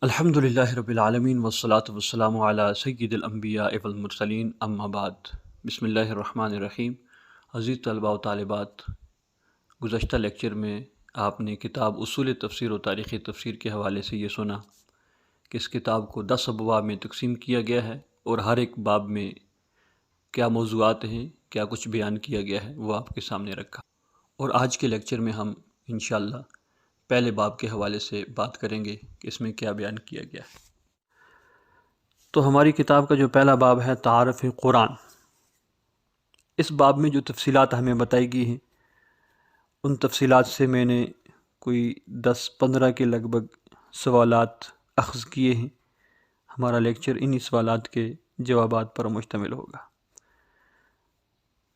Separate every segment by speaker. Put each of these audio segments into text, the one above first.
Speaker 1: الحمدللہ رب العالمین والصلاة والسلام علی سید الانبیاء والمرسلین اما بعد بسم اللہ الرحمن الرحیم۔ عزیز طلباء و طالبات، گزشتہ لیکچر میں آپ نے کتاب اصول تفسیر و تاریخ تفسیر کے حوالے سے یہ سنا کہ اس کتاب کو 10 ابواب میں تقسیم کیا گیا ہے اور ہر ایک باب میں کیا موضوعات ہیں، کیا کچھ بیان کیا گیا ہے، وہ آپ کے سامنے رکھا۔ اور آج کے لیکچر میں ہم انشاءاللہ پہلے باب کے حوالے سے بات کریں گے کہ اس میں کیا بیان کیا گیا ہے۔ تو ہماری کتاب کا جو پہلا باب ہے تعارف قرآن، اس باب میں جو تفصیلات ہمیں بتائی گئی ہیں ان تفصیلات سے میں نے کوئی 10-15 کے لگ بھگ سوالات اخذ کیے ہیں۔ ہمارا لیکچر انہی سوالات کے جوابات پر مشتمل ہوگا۔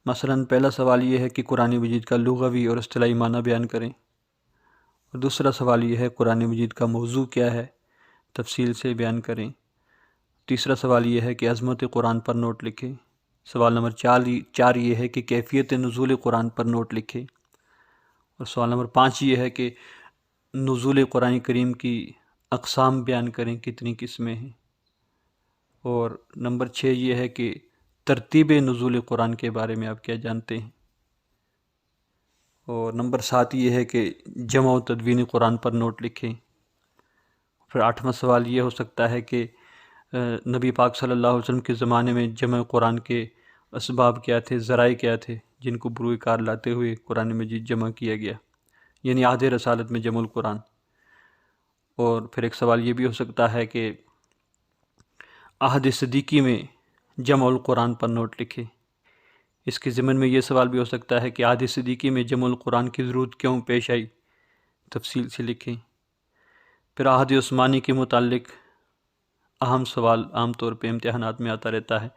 Speaker 1: مثلا پہلا سوال یہ ہے کہ قرآن مجید کا لغوی اور اصطلاحی معنی بیان کریں، اور دوسرا سوال یہ ہے قرآن مجید کا موضوع کیا ہے، تفصیل سے بیان کریں۔ تیسرا سوال یہ ہے کہ عظمت قرآن پر نوٹ لکھیں۔ سوال نمبر 4 یہ ہے کہ کیفیت نزول قرآن پر نوٹ لکھیں، اور سوال نمبر 5 یہ ہے کہ نزول قرآن کریم کی اقسام بیان کریں، کتنی قسمیں ہیں۔ اور نمبر 6 یہ ہے کہ ترتیب نزول قرآن کے بارے میں آپ کیا جانتے ہیں۔ اور نمبر 7 یہ ہے کہ جمع و تدوین قرآن پر نوٹ لکھیں۔ پھر 8واں سوال یہ ہو سکتا ہے کہ نبی پاک صلی اللہ علیہ وسلم کے زمانے میں جمع قرآن کے اسباب کیا تھے، ذرائع کیا تھے جن کو بروئے کار لاتے ہوئے قرآن مجید جمع کیا گیا، یعنی عہد رسالت میں جمع القرآن۔ اور پھر ایک سوال یہ بھی ہو سکتا ہے کہ عہد صدیقی میں جمع القرآن پر نوٹ لکھیں۔ اس کے ضمن میں یہ سوال بھی ہو سکتا ہے کہ عہد صدیقی میں جمع القرآن کی ضرورت کیوں پیش آئی، تفصیل سے لکھیں۔ پھر عہد عثمانی کے متعلق اہم سوال عام طور پہ امتحانات میں آتا رہتا ہے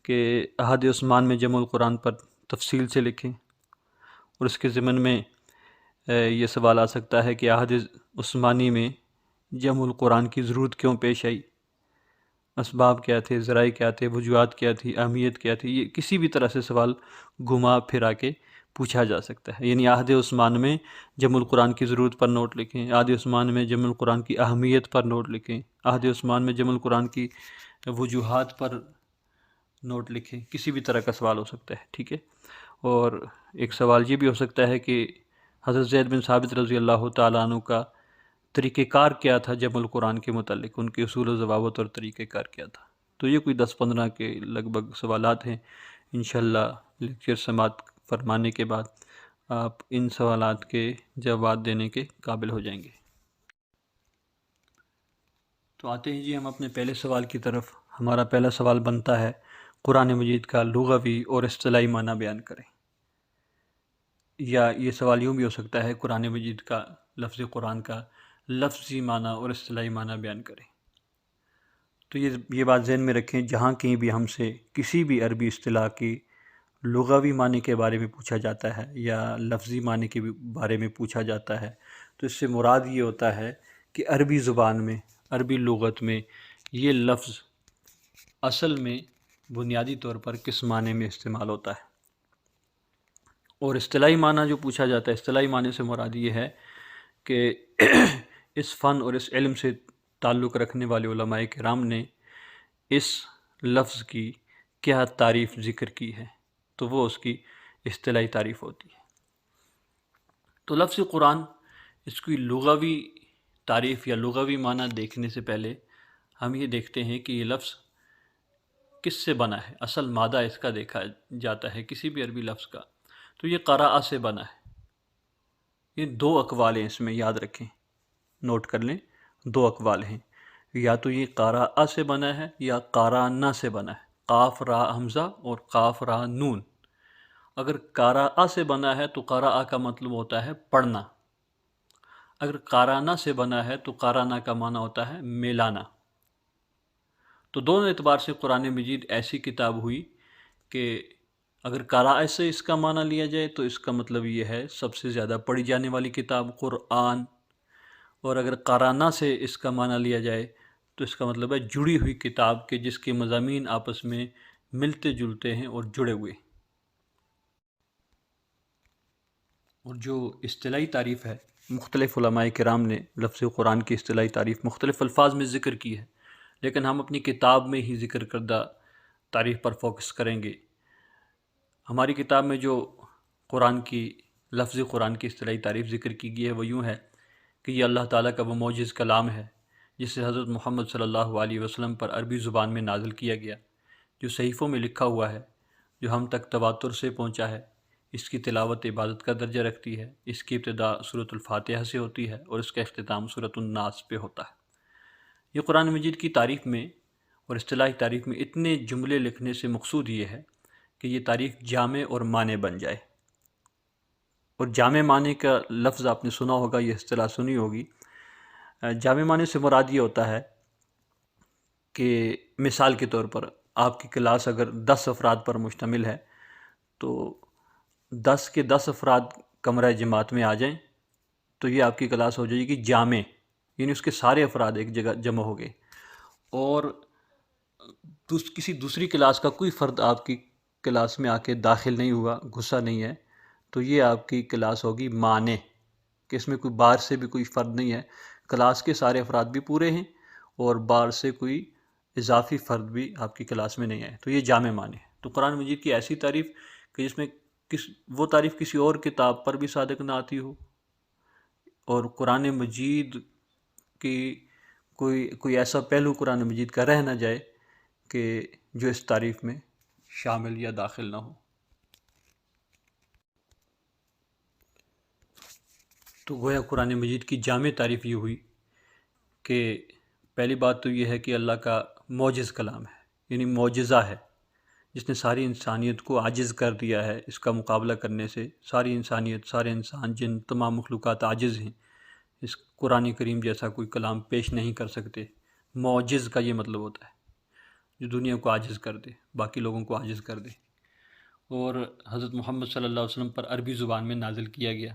Speaker 1: کہ عہد عثمان میں جمع القرآن پر تفصیل سے لکھیں۔ اور اس کے ضمن میں یہ سوال آ سکتا ہے کہ عہد عثمانی میں جمع القرآن کی ضرورت کیوں پیش آئی، اسباب کیا تھے، ذرائع کیا تھے، وجوہات کیا تھی، اہمیت کیا تھی۔ یہ کسی بھی طرح سے سوال گھما پھرا کے پوچھا جا سکتا ہے، یعنی عہد عثمان میں جمع القرآن کی ضرورت پر نوٹ لکھیں، عہد عثمان میں جمع القرآن کی اہمیت پر نوٹ لکھیں، عہد عثمان میں جمع القرآن کی وجوہات پر نوٹ لکھیں۔ کسی بھی طرح کا سوال ہو سکتا ہے، ٹھیک ہے۔ اور ایک سوال یہ بھی ہو سکتا ہے کہ حضرت زید بن ثابت رضی اللہ تعالیٰ عنہ کا طریقہ کار کیا تھا جمع القرآن کے متعلق، ان کے اصول و ضوابط اور طریقہ کار کیا تھا۔ تو یہ کوئی 10-15 کے لگ بھگ سوالات ہیں۔ انشاءاللہ لیکچر سماعت فرمانے کے بعد آپ ان سوالات کے جواب دینے کے قابل ہو جائیں گے۔ تو آتے ہیں جی ہم اپنے پہلے سوال کی طرف۔ ہمارا پہلا سوال بنتا ہے قرآن مجید کا لغوی اور اصطلاحی معنی بیان کریں، یا یہ سوال یوں بھی ہو سکتا ہے قرآن مجید کا لفظ قرآن کا لفظی معنی اور اصطلاحی معنی بیان کریں۔ تو یہ بات ذہن میں رکھیں، جہاں کہیں بھی ہم سے کسی بھی عربی اصطلاح کی لغوی معنی کے بارے میں پوچھا جاتا ہے یا لفظی معنی کے بارے میں پوچھا جاتا ہے، تو اس سے مراد یہ ہوتا ہے کہ عربی زبان میں، عربی لغت میں یہ لفظ اصل میں بنیادی طور پر کس معنی میں استعمال ہوتا ہے۔ اور اصطلاحی معنی جو پوچھا جاتا ہے، اصطلاحی معنی سے مراد یہ ہے کہ اس فن اور اس علم سے تعلق رکھنے والے علماء کرام نے اس لفظ کی کیا تعریف ذکر کی ہے، تو وہ اس کی اصطلاحی تعریف ہوتی ہے۔ تو لفظ قرآن، اس کی لغوی تعریف یا لغوی معنی دیکھنے سے پہلے ہم یہ دیکھتے ہیں کہ یہ لفظ کس سے بنا ہے، اصل مادہ اس کا دیکھا جاتا ہے کسی بھی عربی لفظ کا، تو یہ قراء سے بنا ہے۔ یہ 2 اقوال ہیں، اس میں یاد رکھیں، نوٹ کر لیں، 2 اقوال ہیں، یا تو یہ قراء سے بنا ہے یا قارانہ سے بنا ہے، قاف را حمزہ اور قاف را نون۔ اگر قراء سے بنا ہے تو قراء کا مطلب ہوتا ہے پڑھنا، اگر قارانہ سے بنا ہے تو قارانہ کا معنی ہوتا ہے میلانا۔ تو دونوں اعتبار سے قرآن مجید ایسی کتاب ہوئی کہ اگر قراء سے اس کا معنی لیا جائے تو اس کا مطلب یہ ہے سب سے زیادہ پڑھی جانے والی کتاب قرآن، اور اگر قارانہ سے اس کا معنی لیا جائے تو اس کا مطلب ہے جڑی ہوئی کتاب کے جس کے مضامین آپس میں ملتے جلتے ہیں اور جڑے ہوئے۔ اور جو اصطلاحی تعریف ہے مختلف علماء کرام نے لفظ قرآن کی اصطلاحی تعریف مختلف الفاظ میں ذکر کی ہے، لیکن ہم اپنی کتاب میں ہی ذکر کردہ تعریف پر فوکس کریں گے۔ ہماری کتاب میں جو لفظ قرآن کی اصطلاحی تعریف ذکر کی گئی ہے وہ یوں ہے کہ یہ اللہ تعالیٰ کا وہ معجز کلام ہے جسے حضرت محمد صلی اللہ علیہ وسلم پر عربی زبان میں نازل کیا گیا، جو صحیفوں میں لکھا ہوا ہے، جو ہم تک تواتر سے پہنچا ہے۔ اس کی تلاوت عبادت کا درجہ رکھتی ہے۔ اس کی ابتدا سورۃ الفاتحہ سے ہوتی ہے اور اس کا اختتام سورۃ الناس پہ ہوتا ہے۔ یہ قرآن مجید کی تعریف میں اور اصطلاحی تعریف میں اتنے جملے لکھنے سے مقصود یہ ہے کہ یہ تعریف جامع اور مانع بن جائے۔ اور جامع معنی کا لفظ آپ نے سنا ہوگا، یہ اصطلاح سنی ہوگی۔ جامع معنی سے مراد یہ ہوتا ہے کہ مثال کے طور پر آپ کی کلاس اگر 10 افراد پر مشتمل ہے تو 10 کے 10 افراد کمرہ جماعت میں آ جائیں تو یہ آپ کی کلاس ہو جائے گی جامع، یعنی اس کے سارے افراد ایک جگہ جمع ہو گئے۔ اور کسی دوسری کلاس کا کوئی فرد آپ کی کلاس میں آ کے داخل نہیں ہوا، گھسا نہیں ہے، تو یہ آپ کی کلاس ہوگی مانع، کہ اس میں کوئی باہر سے بھی کوئی فرد نہیں ہے، کلاس کے سارے افراد بھی پورے ہیں اور باہر سے کوئی اضافی فرد بھی آپ کی کلاس میں نہیں آئے، تو یہ جامع معنی ہے۔ تو قرآن مجید کی ایسی تعریف کہ جس میں وہ تعریف کسی اور کتاب پر بھی صادق نہ آتی ہو، اور قرآن مجید کی کوئی ایسا پہلو قرآن مجید کا رہ نہ جائے کہ جو اس تعریف میں شامل یا داخل نہ ہو۔ تو گویا قرآن مجید کی جامع تعریف یہ ہوئی کہ پہلی بات تو یہ ہے کہ اللہ کا معجز کلام ہے، یعنی معجزہ ہے، جس نے ساری انسانیت کو عاجز کر دیا ہے۔ اس کا مقابلہ کرنے سے ساری انسانیت، سارے انسان، جن تمام مخلوقات عاجز ہیں، اس قرآن کریم جیسا کوئی کلام پیش نہیں کر سکتے۔ معجز کا یہ مطلب ہوتا ہے جو دنیا کو عاجز کر دے، باقی لوگوں کو عاجز کر دے۔ اور حضرت محمد صلی اللہ علیہ وسلم پر عربی زبان میں نازل کیا گیا۔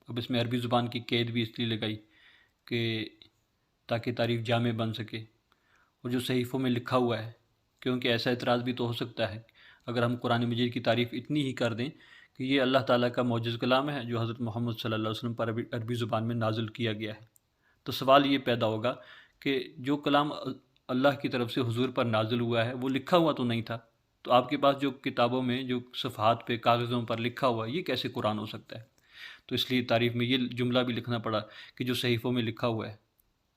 Speaker 1: اب اس میں عربی زبان کی قید بھی اس لیے لگائی کہ تاکہ تعریف جامع بن سکے، اور جو صحیفوں میں لکھا ہوا ہے، کیونکہ ایسا اعتراض بھی تو ہو سکتا ہے اگر ہم قرآن مجید کی تعریف اتنی ہی کر دیں کہ یہ اللہ تعالیٰ کا معجز کلام ہے جو حضرت محمد صلی اللہ علیہ وسلم پر عربی زبان میں نازل کیا گیا ہے، تو سوال یہ پیدا ہوگا کہ جو کلام اللہ کی طرف سے حضور پر نازل ہوا ہے وہ لکھا ہوا تو نہیں تھا، تو آپ کے پاس جو کتابوں میں جو صفحات پہ کاغذوں پر لکھا ہوا ہے یہ کیسے قرآن ہو سکتا ہے؟ تو اس لیے تعریف میں یہ جملہ بھی لکھنا پڑا کہ جو صحیفوں میں لکھا ہوا ہے،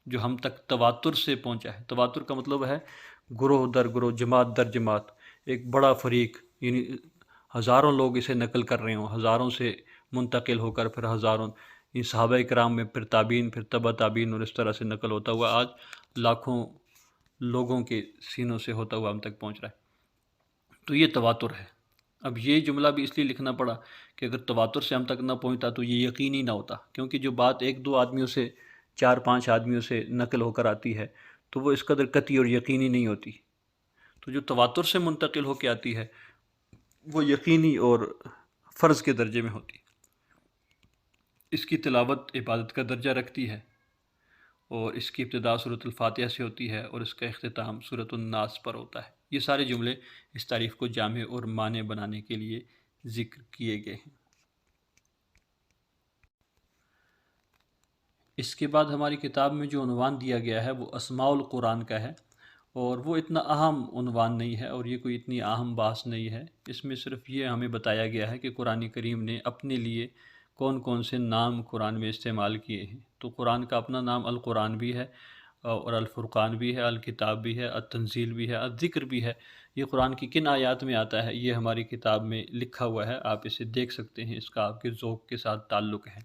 Speaker 1: جو ہم تک تواتر سے پہنچا ہے۔ تواتر کا مطلب ہے گروہ در گروہ، جماعت در جماعت، ایک بڑا فریق، یعنی ہزاروں لوگ اسے نقل کر رہے ہوں، ہزاروں سے منتقل ہو کر پھر ہزاروں، یہ صحابہ کرام میں پھر تابعین، پھر تبع تابعین، اور اس طرح سے نقل ہوتا ہوا آج لاکھوں لوگوں کے سینوں سے ہوتا ہوا ہم تک پہنچ رہا ہے۔ تو یہ تواتر ہے۔ اب یہ جملہ بھی اس لیے لکھنا پڑا کہ اگر تواتر سے ہم تک نہ پہنچتا تو یہ یقینی نہ ہوتا، کیونکہ جو بات ایک دو آدمیوں سے، 4-5 آدمیوں سے نقل ہو کر آتی ہے تو وہ اس قدر قطعی اور یقینی نہیں ہوتی۔ تو جو تواتر سے منتقل ہو کے آتی ہے وہ یقینی اور فرض کے درجے میں ہوتی ہے۔ اس کی تلاوت عبادت کا درجہ رکھتی ہے، اور اس کی ابتدا سورۃ الفاتحہ سے ہوتی ہے اور اس کا اختتام سورۃ الناس پر ہوتا ہے۔ یہ سارے جملے اس تعریف کو جامع اور مانع بنانے کے لیے ذکر کیے گئے ہیں۔ اس کے بعد ہماری کتاب میں جو عنوان دیا گیا ہے وہ اسماء القرآن کا ہے، اور وہ اتنا اہم عنوان نہیں ہے اور یہ کوئی اتنی اہم بحث نہیں ہے۔ اس میں صرف یہ ہمیں بتایا گیا ہے کہ قرآن کریم نے اپنے لیے کون کون سے نام قرآن میں استعمال کیے ہیں۔ تو قرآن کا اپنا نام القرآن بھی ہے، اور الفرقان بھی ہے، الکتاب بھی ہے، التنزیل بھی ہے، الذکر بھی ہے۔ یہ قرآن کی کن آیات میں آتا ہے یہ ہماری کتاب میں لکھا ہوا ہے، آپ اسے دیکھ سکتے ہیں، اس کا آپ کے ذوق کے ساتھ تعلق ہے۔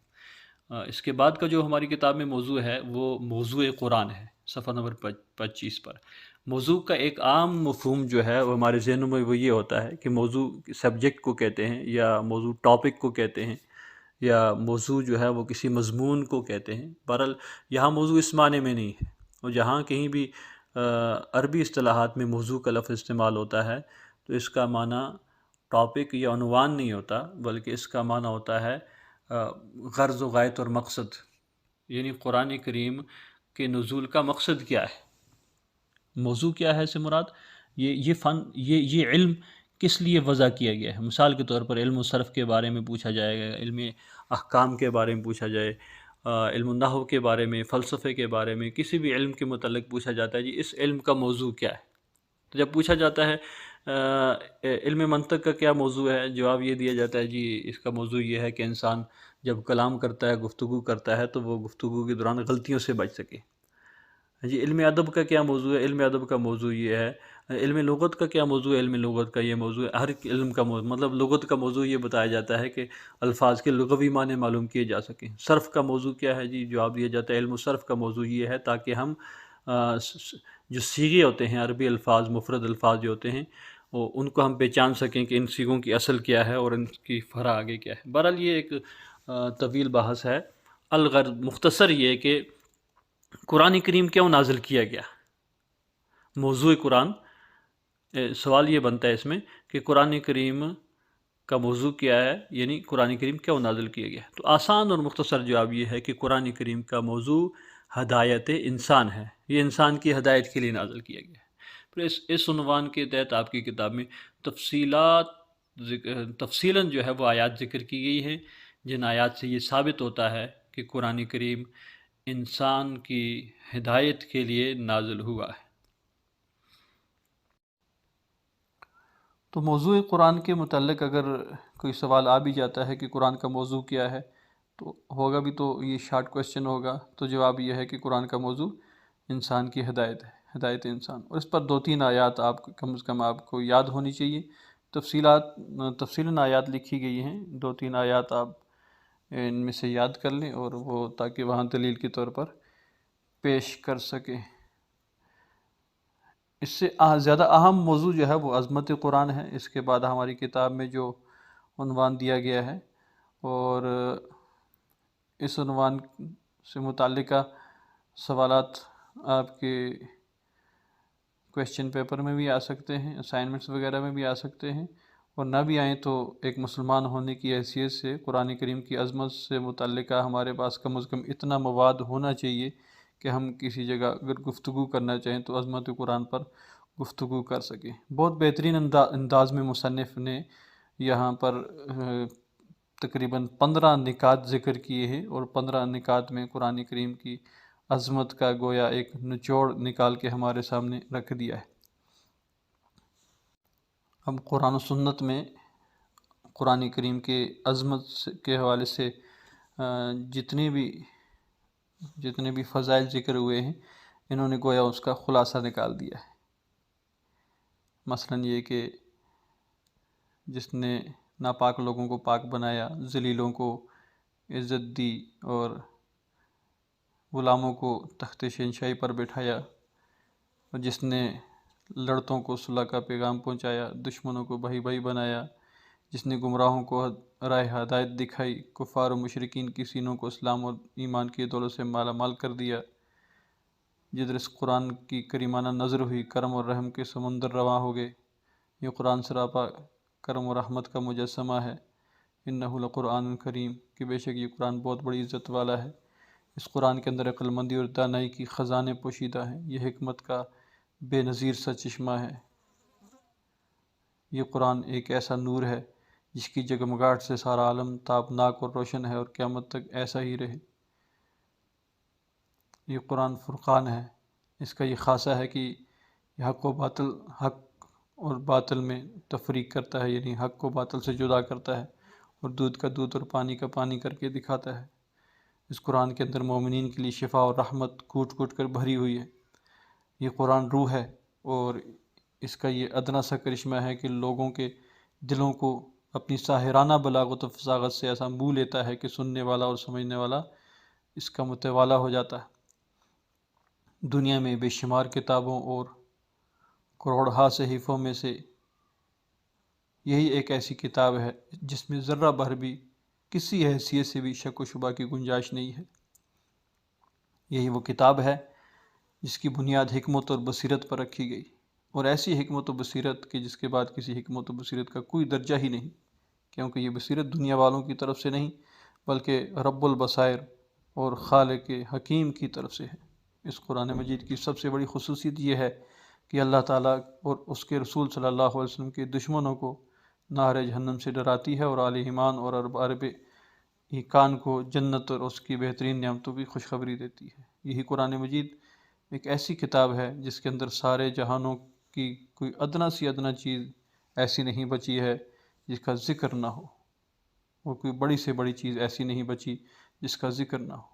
Speaker 1: اس کے بعد کا جو ہماری کتاب میں موضوع ہے وہ موضوع قرآن ہے، صفحہ نمبر 25 پر۔ موضوع کا ایک عام مفہوم جو ہے وہ ہمارے ذہنوں میں وہ یہ ہوتا ہے کہ موضوع سبجیکٹ کو کہتے ہیں، یا موضوع ٹاپک کو کہتے ہیں، یا موضوع جو ہے وہ کسی مضمون کو کہتے ہیں۔ بہرحال یہاں موضوع اس معنی میں نہیں ہے، اور جہاں کہیں بھی عربی اصطلاحات میں موضوع کا لفظ استعمال ہوتا ہے تو اس کا معنی ٹاپک یا عنوان نہیں ہوتا، بلکہ اس کا معنی ہوتا ہے غرض و غایت اور مقصد، یعنی قرآن کریم کے نزول کا مقصد کیا ہے۔ موضوع کیا ہے سے مراد یہ فن، یہ علم کس لیے وضع کیا گیا ہے۔ مثال کے طور پر علم و صرف کے بارے میں پوچھا جائے گا، علم احکام کے بارے میں پوچھا جائے، علم النحو کے بارے میں، فلسفے کے بارے میں، کسی بھی علم کے متعلق پوچھا جاتا ہے جی اس علم کا موضوع کیا ہے، تو جب پوچھا جاتا ہے علم منطق کا کیا موضوع ہے، جواب یہ دیا جاتا ہے جی اس کا موضوع یہ ہے کہ انسان جب کلام کرتا ہے، گفتگو کرتا ہے، تو وہ گفتگو کے دوران غلطیوں سے بچ سکے۔ جی علم ادب کا کیا موضوع ہے، علم ادب کا موضوع یہ ہے۔ علم لغت کا کیا موضوع ہے، علم لغت کا یہ موضوع ہے۔ ہر علم کا موضوع مطلب لغت کا موضوع یہ بتایا جاتا ہے کہ الفاظ کے لغوی معنی معلوم کیے جا سکیں۔ صرف کا موضوع کیا ہے جی، جواب دیا جاتا ہے علم الصرف کا موضوع یہ ہے تاکہ ہم جو صیغے ہوتے ہیں، عربی الفاظ، مفرد الفاظ جو ہوتے ہیں، وہ ان کو ہم پہچان سکیں کہ ان صیغوں کی اصل کیا ہے اور ان کی فرع آگے کیا ہے۔ بہرحال یہ ایک طویل بحث ہے۔ الغرض مختصر یہ کہ قرآن کریم کیوں نازل کیا گیا، موضوع قرآن، سوال یہ بنتا ہے اس میں کہ قرآن کریم کا موضوع کیا ہے، یعنی قرآن کریم کیوں نازل کیا گیا۔ تو آسان اور مختصر جواب یہ ہے کہ قرآن کریم کا موضوع ہدایت انسان ہے، یہ انسان کی ہدایت کے لیے نازل کیا گیا ہے۔ پھر اس عنوان کے تحت آپ کی کتاب میں تفصیلاً جو ہے وہ آیات ذکر کی گئی ہیں، جن آیات سے یہ ثابت ہوتا ہے کہ قرآن کریم انسان کی ہدایت کے لیے نازل ہوا ہے۔ تو موضوع قرآن کے متعلق اگر کوئی سوال آ بھی جاتا ہے کہ قرآن کا موضوع کیا ہے، تو ہوگا بھی تو یہ شارٹ کویسچن ہوگا، تو جواب یہ ہے کہ قرآن کا موضوع انسان کی ہدایت ہے، ہدایت انسان۔ اور اس پر 2-3 آیات آپ کم از کم آپ کو یاد ہونی چاہیے۔ تفصیلاً آیات لکھی گئی ہیں، 2-3 آیات آپ ان میں سے یاد کر لیں اور وہ تاکہ وہاں دلیل کے طور پر پیش کر سکیں۔ اس سے زیادہ اہم موضوع جو ہے وہ عظمت قرآن ہے۔ اس کے بعد ہماری کتاب میں جو عنوان دیا گیا ہے، اور اس عنوان سے متعلقہ سوالات آپ کے کویسچن پیپر میں بھی آ سکتے ہیں، اسائنمنٹس وغیرہ میں بھی آ سکتے ہیں، اور نہ بھی آئیں تو ایک مسلمان ہونے کی حیثیت سے قرآن کریم کی عظمت سے متعلقہ ہمارے پاس کم از کم اتنا مواد ہونا چاہیے کہ ہم کسی جگہ اگر گفتگو کرنا چاہیں تو عظمت قرآن پر گفتگو کر سکیں۔ بہت بہترین انداز میں مصنف نے یہاں پر تقریباً 15 نکات ذکر کیے ہیں، اور 15 نکات میں قرآن کریم کی عظمت کا گویا ایک نچوڑ نکال کے ہمارے سامنے رکھ دیا ہے۔ اب قرآن و سنت میں قرآن کریم کے عظمت کے حوالے سے جتنے بھی فضائل ذکر ہوئے ہیں، انہوں نے گویا اس کا خلاصہ نکال دیا ہے۔ مثلاً یہ کہ جس نے ناپاک لوگوں کو پاک بنایا، ذلیلوں کو عزت دی، اور غلاموں کو تخت شہنشاہی پر بٹھایا، اور جس نے لڑتوں کو صلح کا پیغام پہنچایا، دشمنوں کو بھائی بھائی بنایا، جس نے گمراہوں کو راہ ہدایت دکھائی، کفار و مشرکین کی سینوں کو اسلام اور ایمان کی دولت سے مالا مال کر دیا، جدھر اس قرآن کی کریمانہ نظر ہوئی، کرم اور رحم کے سمندر رواں ہو گئے۔ یہ قرآن سراپا کرم و رحمت کا مجسمہ ہے۔ انہ لقرآن کریم، کہ بے شک یہ قرآن بہت بڑی عزت والا ہے۔ اس قرآن کے اندر عقل مندی اور دانائی کی خزانے پوشیدہ ہیں۔ یہ حکمت کا بے نظیر سا چشمہ ہے۔ یہ قرآن ایک ایسا نور ہے جس کی جگمگاہٹ سے سارا عالم تابناک اور روشن ہے، اور قیامت تک ایسا ہی رہے۔ یہ قرآن فرقان ہے۔ اس کا یہ خاصہ ہے کہ یہ حق اور باطل میں تفریق کرتا ہے، یعنی حق کو باطل سے جدا کرتا ہے، اور دودھ کا دودھ اور پانی کا پانی کر کے دکھاتا ہے۔ اس قرآن کے اندر مومنین کے لیے شفا اور رحمت کوٹ کوٹ کر بھری ہوئی ہے۔ یہ قرآن روح ہے، اور اس کا یہ ادنا سا کرشمہ ہے کہ لوگوں کے دلوں کو اپنی ساحرانہ بلاغت و فصاحت سے ایسا مو لیتا ہے کہ سننے والا اور سمجھنے والا اس کا متوالا ہو جاتا ہے۔ دنیا میں بے شمار کتابوں اور کروڑہا صحیفوں میں سے یہی ایک ایسی کتاب ہے جس میں ذرہ بھر بھی کسی حیثیت سے بھی شک و شبہ کی گنجائش نہیں ہے۔ یہی وہ کتاب ہے جس کی بنیاد حکمت اور بصیرت پر رکھی گئی، اور ایسی حکمت و بصیرت کہ جس کے بعد کسی حکمت و بصیرت کا کوئی درجہ ہی نہیں، کیونکہ یہ بصیرت دنیا والوں کی طرف سے نہیں بلکہ رب البصائر اور خالق حکیم کی طرف سے ہے۔ اس قرآن مجید کی سب سے بڑی خصوصیت یہ ہے کہ اللہ تعالیٰ اور اس کے رسول صلی اللہ علیہ وسلم کے دشمنوں کو نار جہنم سے ڈراتی ہے، اور اہل ایمان اور ارباب یہ کان کو جنت اور اس کی بہترین نعمتوں کی خوشخبری دیتی ہے۔ یہی قرآن مجید ایک ایسی کتاب ہے جس کے اندر سارے جہانوں کی کوئی ادنا سی ادنا چیز ایسی نہیں بچی ہے جس کا ذکر نہ ہو، اور کوئی بڑی سے بڑی چیز ایسی نہیں بچی جس کا ذکر نہ ہو۔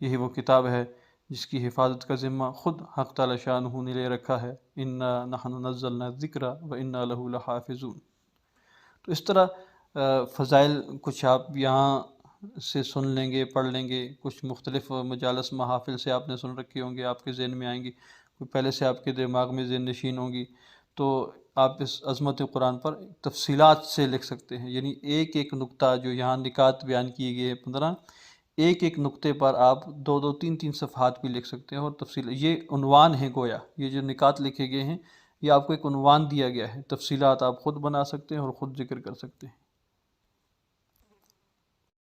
Speaker 1: یہی وہ کتاب ہے جس کی حفاظت کا ذمہ خود حق تعالی شانہ نے لے رکھا ہے، انا نحن نزلنا الذکر وانا لہ لحافظون۔ تو اس طرح فضائل کچھ آپ یہاں سے سن لیں گے، پڑھ لیں گے، کچھ مختلف مجالس محافل سے آپ نے سن رکھی ہوں گے، آپ کے ذہن میں آئیں گی، کوئی پہلے سے آپ کے دماغ میں ذہن نشین ہوں گی، تو آپ اس عظمت قرآن پر تفصیلات سے لکھ سکتے ہیں۔ یعنی ایک ایک نقطہ جو یہاں نکات بیان کیے گئے ہیں 15، ایک ایک نقطے پر آپ 2 3 3 صفحات بھی لکھ سکتے ہیں، اور تفصیل یہ عنوان ہے گویا، یہ جو نکات لکھے گئے ہیں یہ آپ کو ایک عنوان دیا گیا ہے، تفصیلات آپ خود بنا سکتے ہیں اور خود ذکر کر سکتے ہیں۔